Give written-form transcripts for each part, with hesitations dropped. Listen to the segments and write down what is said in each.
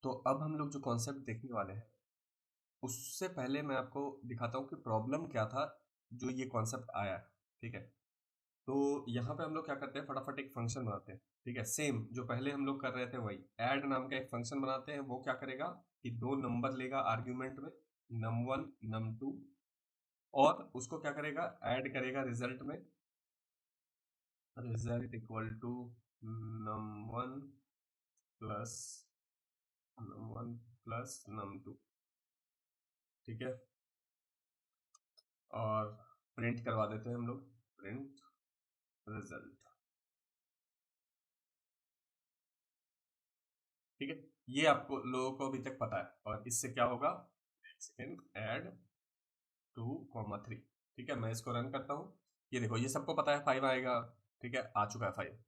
तो अब हम लोग जो कॉन्सेप्ट देखने वाले हैं उससे पहले मैं आपको दिखाता हूँ कि प्रॉब्लम क्या था जो ये कॉन्सेप्ट आया है। ठीक है, तो यहाँ पे हम लोग क्या करते हैं, फटाफट एक फंक्शन बनाते हैं। ठीक है, सेम जो पहले हम लोग कर रहे थे वही ऐड नाम का एक फंक्शन बनाते हैं। वो क्या करेगा कि दो नंबर लेगा आर्ग्यूमेंट में, num1 num2, और उसको क्या करेगा, ऐड करेगा रिजल्ट में, result equal to num1 plus num1 plus num2। ठीक है, और प्रिंट करवा देते हैं हम लोग, प्रिंट रिजल्ट। ठीक है, ये आपको लोगों को अभी तक पता है, और इससे क्या होगा, सेकेंड ऐड 2,3। ठीक है, मैं इसको रन करता हूँ। ये देखो, ये सबको पता है 5 आएगा। ठीक है, आ चुका है 5।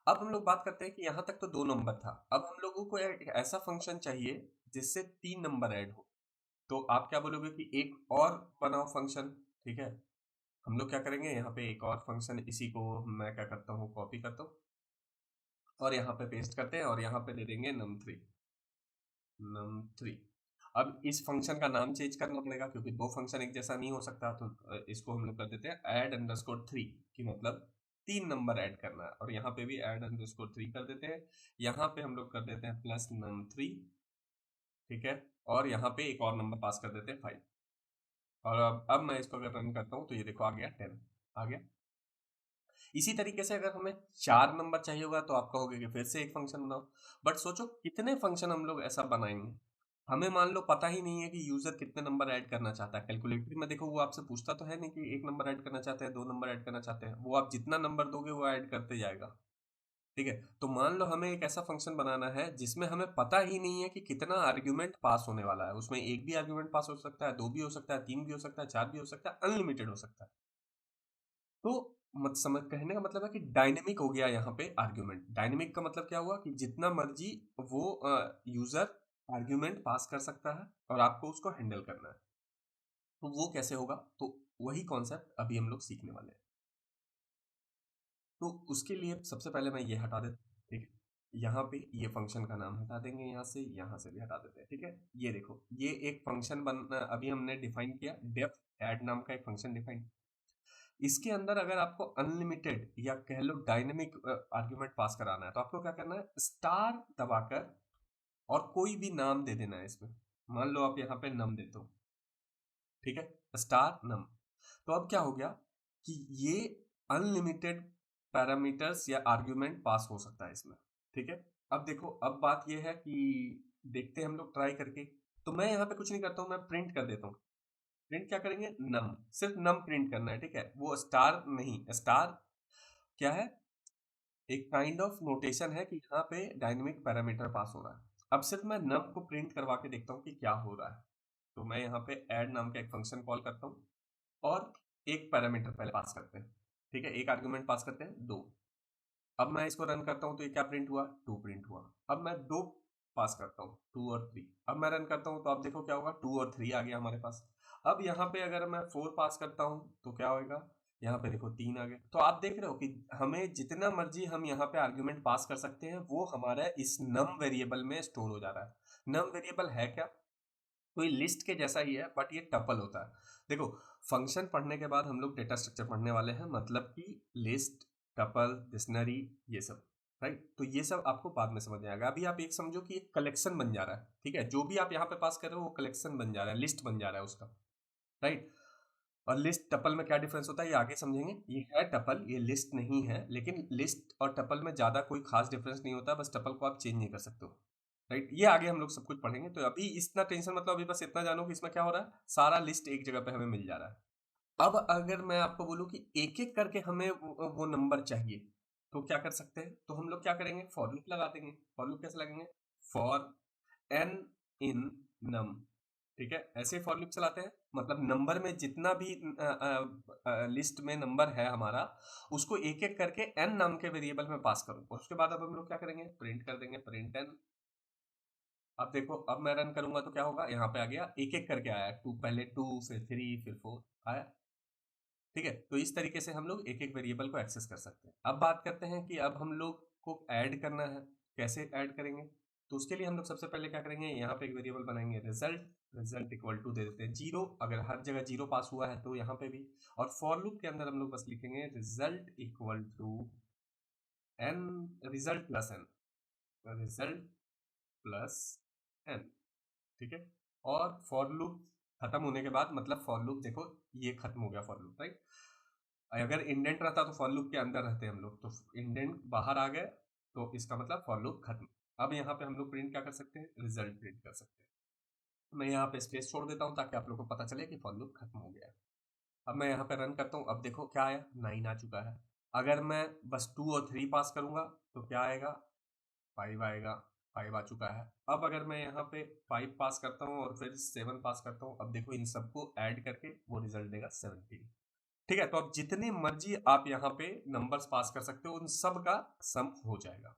अब हम लोग बात करते हैं कि यहाँ तक तो 2 नंबर था, अब हम लोगों को एक ऐसा फंक्शन चाहिए जिससे 3 नंबर ऐड हो। तो आप क्या बोलोगे कि एक और बनाओ फंक्शन। ठीक है, हम लोग क्या करेंगे, यहाँ पे एक और फंक्शन, इसी को मैं क्या करता हूँ, कॉपी करता हूँ और यहाँ पे पेस्ट करते हैं, और यहाँ पे दे देंगे num3। अब इस फंक्शन का नाम चेंज करना पड़ेगा क्योंकि दो फंक्शन एक जैसा नहीं हो सकता। तो इसको हम लोग कर देते हैं add_3, कि मतलब 3 नंबर ऐड करना है, और यहाँ पे भी add_3 कर देते हैं। यहाँ पे हम लोग कर देते हैं प्लस num3। ठीक है, और यहाँ पे एक और नंबर पास कर देते हैं 5। और अब मैं इसको अगर रन करता हूँ तो ये देखो आ गया 10 आ गया। इसी तरीके से अगर हमें 4 नंबर चाहिए होगा तो आप कहोगे कि फिर से एक फंक्शन बनाओ। बट सोचो कितने फंक्शन हम लोग ऐसा बनाएंगे। हमें मान लो पता ही नहीं है कि यूजर कितने नंबर ऐड करना चाहता है। कैलकुलेटर में देखो वो आपसे पूछता तो है नहीं कि एक नंबर ऐड करना चाहते हैं, 2 नंबर ऐड करना चाहते हैं। वो आप जितना नंबर दोगे वो ऐड करते जाएगा। ठीक है, तो मान लो हमें एक ऐसा फंक्शन बनाना है जिसमें हमें पता ही नहीं है कि कितना आर्ग्यूमेंट पास होने वाला है। उसमें एक भी आर्ग्यूमेंट पास हो सकता है, 2 भी हो सकता है, 3 भी हो सकता है, 4 भी हो सकता है, अनलिमिटेड हो सकता है। तो मत समझ, कहने का मतलब है कि डायनेमिक हो गया यहाँ पे आर्ग्यूमेंट। डायनेमिक का मतलब क्या हुआ कि जितना मर्जी वो यूजर आर्ग्यूमेंट पास कर सकता है और आपको उसको हैंडल करना है। तो वो कैसे होगा, तो वही कॉन्सेप्ट अभी हम लोग सीखने वाले हैं। तो उसके लिए सबसे पहले मैं ये हटा देता हूँ। ठीक है, यहाँ पे ये फंक्शन का नाम हटा देंगे, यहाँ से भी हटा देते हैं। ठीक है, ये देखो ये एक फंक्शन अभी हमने डिफाइन किया, डेफ ऐड नाम का एक फंक्शन डिफाइन। इसके अंदर अगर आपको अनलिमिटेड या कह लो डायनेमिक आर्ग्यूमेंट पास कराना है तो आपको क्या करना है, स्टार दबाकर और कोई भी नाम दे देना है इसमें। मान लो आप यहाँ पे नम देते हो। ठीक है, स्टार नम। तो अब क्या हो गया कि ये अनलिमिटेड पैरामीटर्स या आर्ग्यूमेंट पास हो सकता है इसमें। ठीक है, अब देखो, अब बात ये है कि देखते हैं हम लोग ट्राई करके। तो मैं यहाँ पे कुछ नहीं करता हूँ, मैं प्रिंट कर देता हूँ। प्रिंट क्या करेंगे, नम, सिर्फ नम प्रिंट करना है। ठीक है, वो स्टार नहीं, स्टार क्या है, एक काइंड ऑफ नोटेशन है कि यहाँ पे डायनेमिक पैरामीटर पास हो रहा है। अब सिर्फ मैं नम को प्रिंट करवा के देखता हूँ कि क्या हो रहा है। तो मैं यहाँ पे ऐड नाम का एक फंक्शन कॉल करता हूँ और एक पैरामीटर पहले पास करते हैं। ठीक है, एक आर्ग्यूमेंट पास करते हैं 2। अब मैं इसको रन करता हूँ तो ये क्या प्रिंट हुआ, 2 प्रिंट हुआ। अब मैं 2 पास करता हूँ, 2 और 3। अब मैं रन करता हूँ तो आप देखो क्या होगा, 2 और 3 आ गया हमारे पास। अब यहाँ पे अगर मैं 4 पास करता हूँ तो क्या होगा, यहाँ पे देखो 3 आ गए। तो आप देख रहे हो कि हमें जितना मर्जी हम यहाँ पे आर्ग्यूमेंट पास कर सकते हैं वो हमारा इस नम वेरिएबल में स्टोर हो जा रहा है। नम वेरिएबल है क्या, कोई लिस्ट के जैसा ही है बट ये टपल होता है। देखो, फंक्शन पढ़ने के बाद हम लोग डेटा स्ट्रक्चर पढ़ने वाले हैं, मतलब कि लिस्ट, टपल, डिक्शनरी, ये सब। राइट, तो ये सब आपको बाद में समझ में आएगा। अभी आप एक समझो कि एक कलेक्शन बन जा रहा है। ठीक है, जो भी आप यहाँ पे पास कर रहे हो वो कलेक्शन बन जा रहा है, लिस्ट बन जा रहा है उसका। राइट, और लिस्ट टपल में क्या डिफरेंस होता है ये आगे समझेंगे। ये है टपल, ये लिस्ट नहीं है, लेकिन लिस्ट और टपल में ज़्यादा कोई खास डिफरेंस नहीं होता, बस टपल को आप चेंज नहीं कर सकते हो। राइट, ये आगे हम लोग सब कुछ पढ़ेंगे। तो अभी इतना टेंशन मतलब, अभी बस इतना जानो कि इसमें क्या हो रहा है, सारा लिस्ट एक जगह पे हमें मिल जा रहा है। अब अगर मैं आपको बोलूँ कि एक एक करके हमें वो नंबर चाहिए तो क्या कर सकते हैं, तो हम लोग क्या करेंगे, फॉर लूप लगा देंगे। फॉर लूप कैसे लगेंगे, फॉर एन इन नम। ठीक है, ऐसे फॉर लूप चलाते हैं, मतलब नंबर में जितना भी लिस्ट में नंबर है हमारा, उसको एक एक करके एन नाम के वेरिएबल में पास करो। और उसके बाद अब हम लोग क्या करेंगे, प्रिंट कर देंगे, प्रिंट एन। अब देखो, अब मैं रन करूंगा तो क्या होगा, यहाँ पे आ गया, एक एक करके आया, 2 पहले, 2 फिर 3 फिर 4 आया। ठीक है, तो इस तरीके से हम लोग एक एक वेरिएबल को एक्सेस कर सकते हैं। अब बात करते हैं कि अब हम लोग को ऐड करना है, कैसे ऐड करेंगे। तो उसके लिए हम लोग सबसे पहले क्या करेंगे, यहाँ पे एक वेरिएबल बनाएंगे रिजल्ट इक्वल टू दे देते हैं 0, अगर हर जगह 0 पास हुआ है तो यहाँ पे भी, और फॉर लूप के अंदर हम लोग बस लिखेंगे result equal to n, result plus n, ठीक है। और फॉर लूप खत्म होने के बाद, मतलब फॉर लूप देखो ये खत्म हो गया फॉर लूप, राइट। अगर इंडेंट रहता तो फॉर लूप के अंदर रहते हम लोग, तो इंडेंट बाहर आ गए तो इसका मतलब फॉर लूप खत्म। अब यहाँ पे हम लोग प्रिंट क्या कर सकते हैं, रिजल्ट प्रिंट कर सकते हैं। मैं यहाँ पे स्पेस छोड़ देता हूँ ताकि आप लोग को पता चले कि फॉर लूप खत्म हो गया है। अब मैं यहाँ पे रन करता हूँ, अब देखो क्या आया, 9 आ चुका है। अगर मैं बस 2 और 3 पास करूंगा तो क्या आएगा, 5 आएगा, 5 आ चुका है। अब अगर मैं यहाँ पे 5 पास करता हूँ और फिर 7 पास करता हूँ, अब देखो इन सबको ऐड करके वो रिजल्ट देगा 17। ठीक है, तो अब जितने मर्जी आप यहाँ पे नंबर्स पास कर सकते हो, उन सब का सम हो जाएगा।